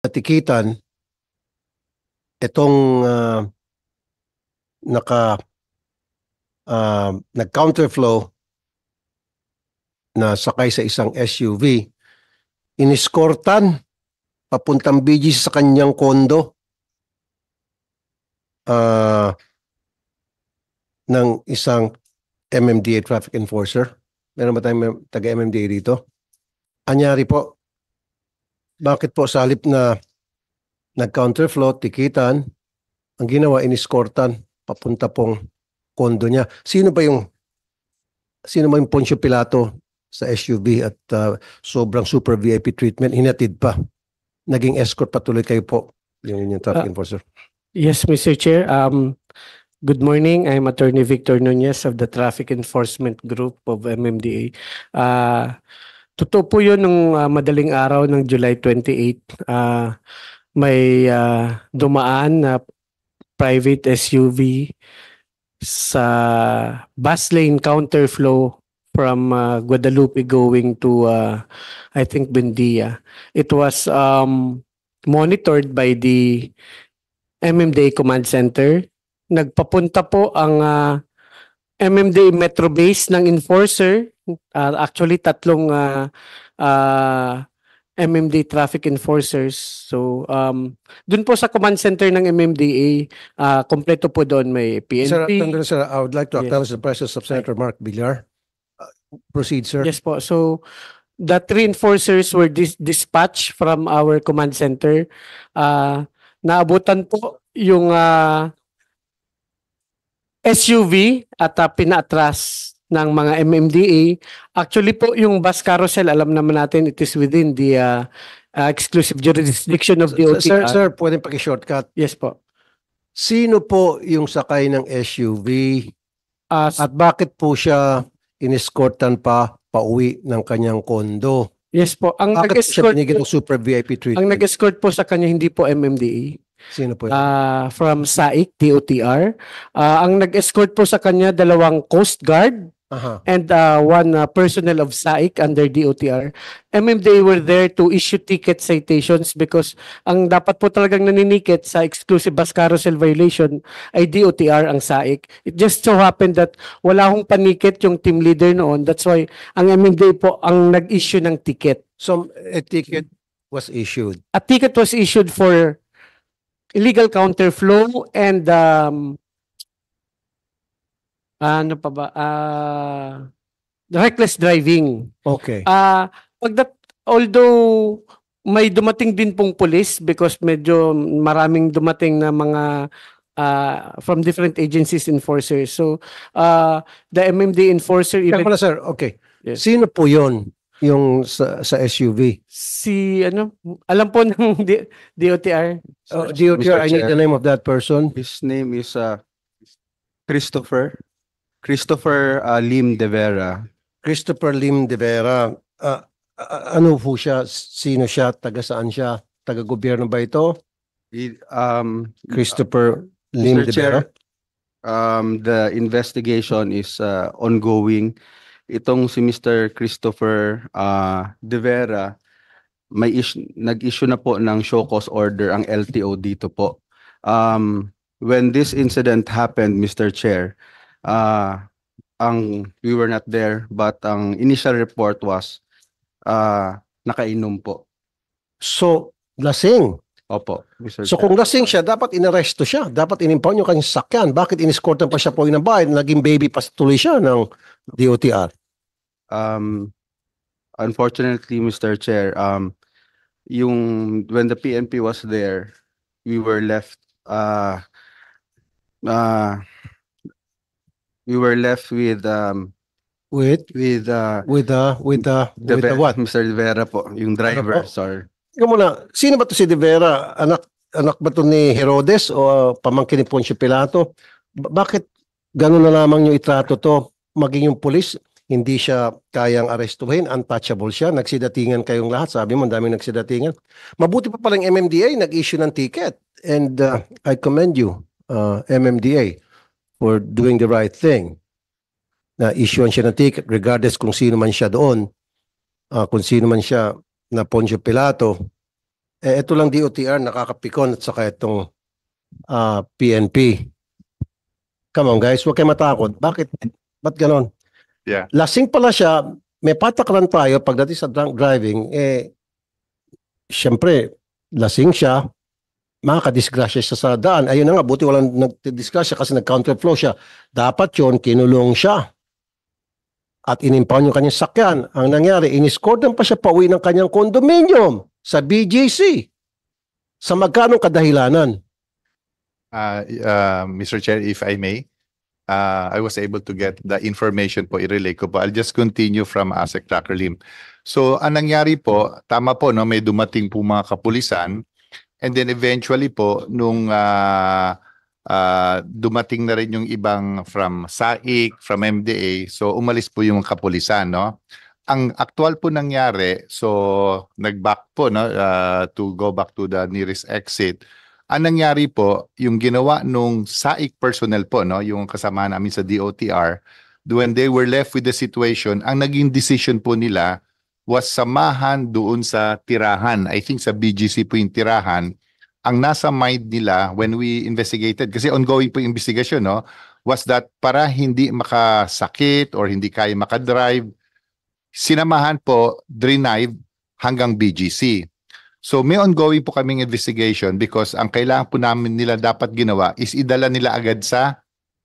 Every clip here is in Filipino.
katikitan, itong nag-counterflow na sakay sa isang SUV, iniskortan papuntang BGC sa kanyang kondo ng isang MMDA traffic enforcer. Meron ba tayong taga-MMDA dito? Anyari po, bakit po sa halip na nag-counterflow, tikitan, ang ginawa, iniskortan papunta pong kondo niya? Sino ba yung Poncio Pilato sa SUV at sobrang super VIP treatment, hinatid pa? Naging escort patuloy kayo po, yung inyong traffic enforcer. Yes, Mr. Chair. Good morning. I'm Attorney Victor Nunez of the Traffic Enforcement Group of MMDA. Totoo po yun nung madaling araw ng July 28. May dumaan na private SUV sa bus lane counterflow from Guadalupe going to I think Buendia. It was monitored by the MMDA Command Center. Nagpapunta po ang MMDA Metro Base ng enforcer. Actually, tatlong MMDA traffic enforcers. So, dun po sa command center ng MMDA, kompleto po doon may PNP. Sir, I would like to acknowledge the presence of Senator Mark Villar. Proceed, sir. Yes po. So, the three enforcers were dispatched from our command center. Naabutan po yung SUV at pinaatras ng mga MMDA. Actually po yung bus carousel, alam naman natin it is within the exclusive jurisdiction of the OTR. Sir, pwedeng paki-shortcut. Yes po. Sino po yung sakay ng SUV at bakit po siya inescortan pa pauwi ng kanyang kondo? Yes po. Ang bakit siya binigyan ng super VIP treatment? Ang nag-escort po sa kanya hindi po MMDA. Sino po yun? From SAIC, DOTR. Ang nag-escort po sa kanya, dalawang Coast Guard and one personnel of SAIC under DOTR. MMDA were there to issue ticket citations because ang dapat po talagang naninikit sa exclusive bus carousel violation ay DOTR ang SAIC. It just so happened that wala hong panikit yung team leader noon. That's why ang MMDA po ang nag-issue ng ticket. So, a ticket was issued? A ticket was issued for illegal counterflow and ano pa ba? Reckless driving. Okay. Although may dumating din pong police because medyo maraming dumating na mga from different agencies enforcers. So the MMD enforcer even... Sir, okay. Yes. Sino po yon yung sa SUV? Si alam po ng DOTR. DOTR, I need the name of that person. His name is Christopher Lim de Vera. Christopher Lim de Vera. Ano po siya? Sino siya? Taga saan siya? Taga gobyerno ba ito? Christopher Lim de Vera? The investigation is ongoing. Itong si Mr. Christopher de Vera, nag-issue na po ng show cause order ang LTO dito po. When this incident happened, Mr. Chair, we were not there, but ang initial report was nakainom po. So, lasing? Opo, Mr. So Chair. Kung lasing siya, dapat inaresto siya. Dapat inimpound yung kanyang sakyan. Bakit iniskortan pa siya po ng bahay? Naging baby pa tuloy siya ng DOTR. Unfortunately, Mr. Chair, when the PNP was there, we were left with what? Mr. De Vera po, yung driver, sorry. Ikaw muna, sino ba to si De Vera? Anak ba to ni Herodes o pamangkin ni Poncio Pilato? Bakit gano'n na lamang yung itrato to? Maging yung pulis, hindi siya kayang arestuhin, untouchable siya, nagsidatingan kayong lahat, sabi mo, daming nagsidatingan. Mabuti pa palang MMDA, nag-issue ng ticket. And I commend you, MMDA, for doing the right thing. Na-issuean siya ng ticket, regardless kung sino man siya doon, kung sino man siya na Poncio Pilato, ito lang DOTR nakakapikon at saka itong PNP. Come on guys, huwag kayo matakot. Bakit? Ba't ganon? Yeah. Lasing pala siya, may patakaran tayo pagdating sa drunk driving, syempre, lasing siya, makakadisgrasya siya sa daan. Ayun na nga, buti walang nagdisgrasya kasi nag-counterflow siya. Dapat yun, kinulong siya. At inimpound yung kanyang sakyan. Ang nangyari, iniscordan pa siya pauwi ng kanyang condominium sa BGC. Sa magkanong kadahilanan? Mr. Chair, if I may, I was able to get the information po, i-relay ko po. I'll just continue from ASEC Tracker Lim. So, ang nangyari po, tama po, no, may dumating po mga kapulisan, and then eventually po, nung dumating na rin yung ibang from SAIC, from MDA, so umalis po yung kapulisan, no? Ang actual po nangyari, so nag-back po, no, to go back to the nearest exit. Ang nangyari po, yung ginawa nung SAIC personnel po, no, yung kasama namin sa DOTR, when they were left with the situation, ang naging decision po nila was samahan doon sa tirahan. I think sa BGC po yung tirahan. Ang nasa mind nila when we investigated, kasi ongoing po yung investigation, no, was that para hindi makasakit or hindi kaya makadrive, sinamahan po, drive hanggang BGC. So may ongoing po kaming investigation because ang kailangan po namin nila dapat ginawa is idala nila agad sa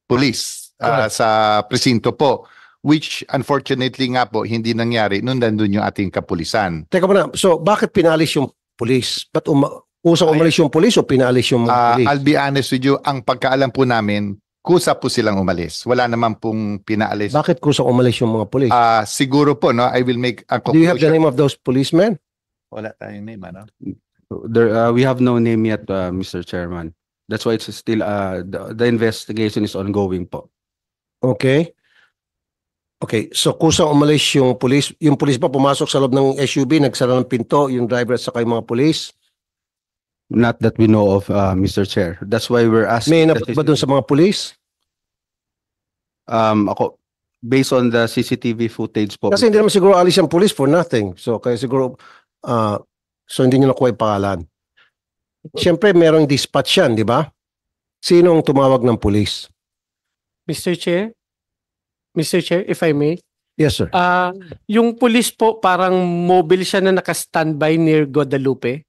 police, sa presinto po, which unfortunately nga po hindi nangyari nung nandun yung ating kapulisan. Teka muna, so bakit pinalis yung police? Ba't usang umalis yung police o pinalis yung police? I'll be honest with you, ang pagkaalam po namin, kusa po silang umalis. Wala naman pong pinaalis. Bakit kusang umalis yung mga police? Siguro po, no, I will make a Do you have the conclusion. name of those policemen? Wala tayong name, ano? We have no name yet, Mr. Chairman. That's why it's still the investigation is ongoing po. Okay. Okay, so kusang umalis yung police. Yung police ba pumasok sa loob ng SUV, nagsara ng pinto, yung driver at saka yung mga police? Not that we know of, Mr. Chair. That's why we're asking. May inabot ba dun sa mga police? Ako, based on the CCTV footage po. Kasi hindi naman siguro alis yung police for nothing. So kaya siguro, so hindi nyo nakuha yung pangalan. Siyempre, merong dispatch yan, di ba? Sinong tumawag ng police? Mr. Chair? Mr. Chair, if I may. Yes, sir. Yung police po, parang mobile siya na naka-standby near Guadalupe.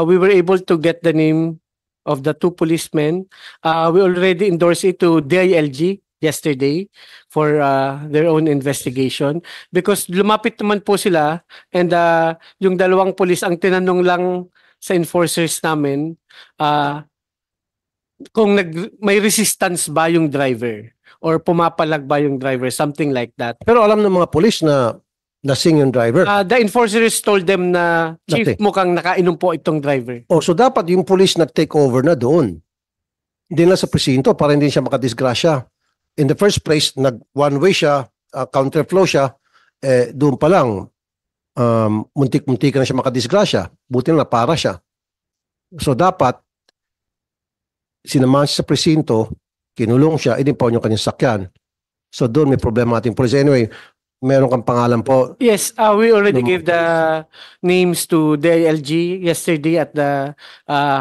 We were able to get the name of the two policemen. We already endorsed it to DILG yesterday for their own investigation because lumapit naman po sila and yung dalawang police ang tinanong lang sa enforcers namin kung may resistance ba yung driver or pumapalag ba yung driver, something like that. Pero alam ng mga police na lasing yung driver. The enforcers told them na, Chief, Dati. mukhang nakainom po itong driver. Oh, so dapat yung police nag-take over na doon. Hindi na sa presinto para hindi siya makadisgrasya. In the first place, nag-one-way siya, counterflow siya, doon pa lang, muntik-muntik na siya makadisgrasya. Buti na para siya. So dapat, sinamahan siya sa presinto, kinulong siya, inimpound yung kanyang sakyan. So doon may problema ating police. Anyway, meron kang pangalan po. Yes, we already gave the names to DILG yesterday at the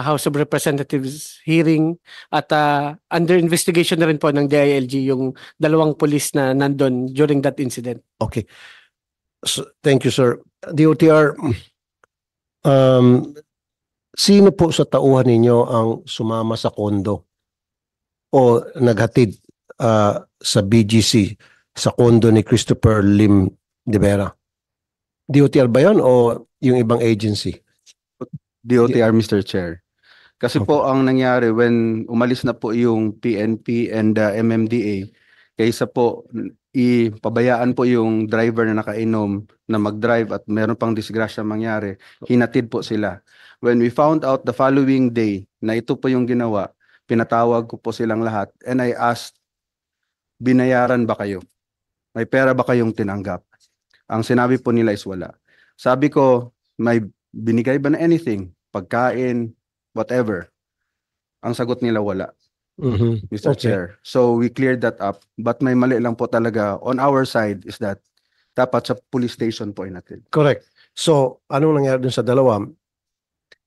House of Representatives hearing at under investigation na rin po ng DILG yung dalawang police na nandun during that incident. Okay. So, thank you, sir. DOTR, sino po sa tauhan ninyo ang sumama sa kondo o naghatid sa BGC sa kondo ni Christopher Lim de Vera? DOTR ba yan o yung ibang agency? DOTR, Mr. Chair. Kasi po ang nangyari when umalis na po yung PNP and MMDA, kaysa po ipabayaan po yung driver na nakainom na mag-drive at meron pang disgrasya mangyari, hinatid po sila. When we found out the following day na ito po yung ginawa, pinatawag ko po silang lahat and I asked, binayaran ba kayo? May pera ba kayong tinanggap? Ang sinabi po nila is wala. Sabi ko, may binigay ba na anything? Pagkain, whatever. Ang sagot nila wala, Mr. Okay. Chair. So we cleared that up. But may mali lang po talaga on our side is that dapat sa police station po inatin. Correct. So, anong nangyari dun sa dalawa?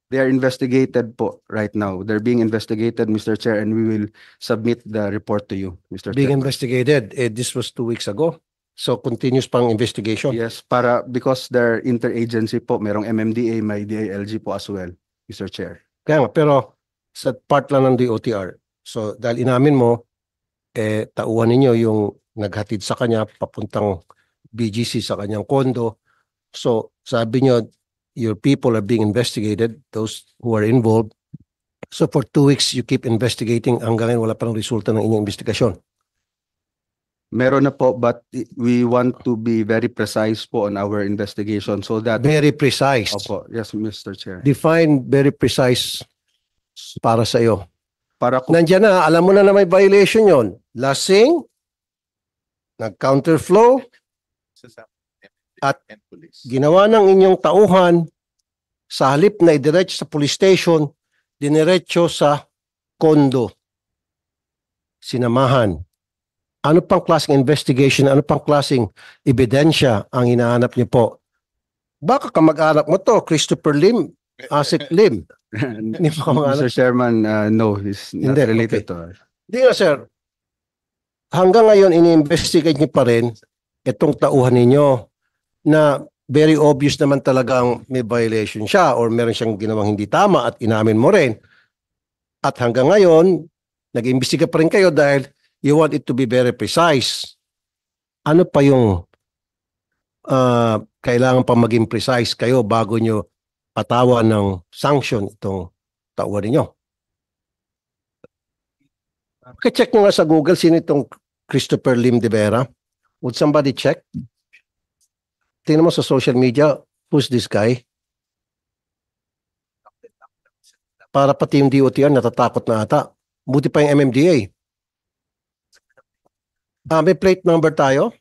They are investigated po right now. They're being investigated, Mr. Chair, and we will submit the report to you, Mr. Being Chair. investigated. This was 2 weeks ago. So continuous pang investigation. Yes, because they're interagency po, merong MMDA, may DILG po as well, Mr. Chair. Kaya nga, pero sa part lang ng DOTR. So dahil inamin mo, tauhan ninyo yung naghatid sa kanya papuntang BGC sa kanyang kondo. So sabi nyo, your people are being investigated, those who are involved. So for 2 weeks, you keep investigating hanggang ngayon wala pa ng resulta ng inyong investigasyon. Meron na po, but we want to be very precise po on our investigation so that... Very precise. Opo, yes, Mr. Chair. Define very precise para sa iyo. Para ko, Nandiyan na, alam mo na may violation yon. Lasing, nag-counterflow, At and police. ginawa ng inyong tauhan, sa halip na idiretso sa police station, diniretso sa kondo. Sinamahan. Ano pang klaseng investigation, ano pang klaseng ebidensya ang hinahanap niyo po? Baka kamag-anak mo to, Christopher Lim, Asik Lim. Hindi mo kamag-anak. Mr. Chairman, no, he's not Hindi, related okay. to us. Hindi nga, sir. Hanggang ngayon, ini-investigate niyo pa rin itong tauhan ninyo na very obvious naman talagang may violation siya or meron siyang ginawang hindi tama at inamin mo rin. At hanggang ngayon, nag-imbestiga pa rin kayo dahil you want it to be very precise. Ano pa yung kailangan pa maging precise kayo bago nyo patawan ng sanction itong tauhan ninyo? Check nyo nga sa Google sino itong Christopher Lim de Vera. Would somebody check? Tingnan mo sa social media, who's this guy? Para pati yung DOTR natatakot na ata. Buti pa yung MMDA. May plate number tayo?